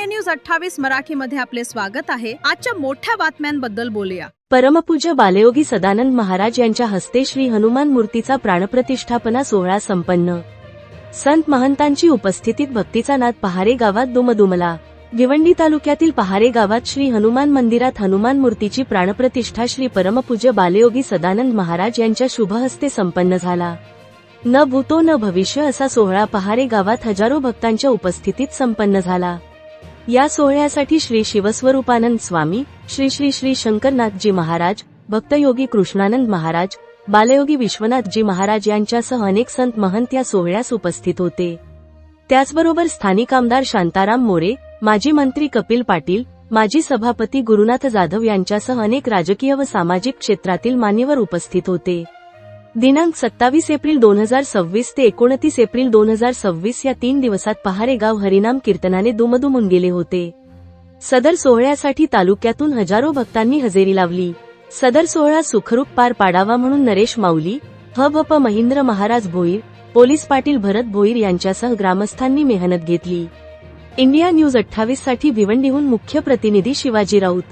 News 28 मराठीमध्ये आपले स्वागत आहे। आजच्या मोठ्या बातम्यांबद्दल बोलूया। परमपूज्य बालयोगी सदानंद महाराज यांच्या हस्ते श्री हनुमान मूर्तीचा प्राणप्रतिष्ठापना सोहळा संपन्न। संत महंतांची उपस्थितीत भक्तीचा नाद पहारे गावात दुमदुमला। भिवंडी तालुक्यातील पहारे गावात श्री हनुमान मंदिरात हनुमान मूर्तीची प्राणप्रतिष्ठा श्री परमपूज्य बालयोगी सदानंद महाराज यांच्या शुभ हस्ते संपन्न झाला। न भूतो न भविष्य असा सोहळा पहारे गावात हजारो भक्तांच्या उपस्थितीत संपन्न झाला। या सोहळ्यासाठी श्री शिवस्वरूपानंद स्वामी, श्री श्री श्री शंकरनाथजी महाराज, भक्तयोगी कृष्णानंद महाराज, बालयोगी विश्वनाथजी महाराज यांच्यासह अनेक संत महंत या सोहळ्यास उपस्थित होते। त्याचबरोबर स्थानिक आमदार शांताराम मोरे, माजी मंत्री कपिल पाटील, माजी सभापती गुरुनाथ जाधव यांच्यासह अनेक राजकीय व सामाजिक क्षेत्रातील मान्यवर उपस्थित होते। दिनांक 27 एप्रिल 2026 ते 29 एप्रिल 2026 या 3 दिवसात पहारे गाव हरिनाम कीर्तनाने दुमदुमून गेले होते। सदर सोहळ्यासाठी तालुक्यातून हजारो भक्तांनी हजेरी लावली। सदर सोहळा सुखरूप पार पाडावा म्हणून नरेश माऊली, ह.भ.प. महेंद्र महाराज भोईर, पोलीस पाटील भरत भोईर यांच्यासह ग्रामस्थांनी मेहनत घेतली। इंडिया न्यूज 28 साठी भिवंडीहून मुख्य प्रतिनिधी शिवाजी राऊत।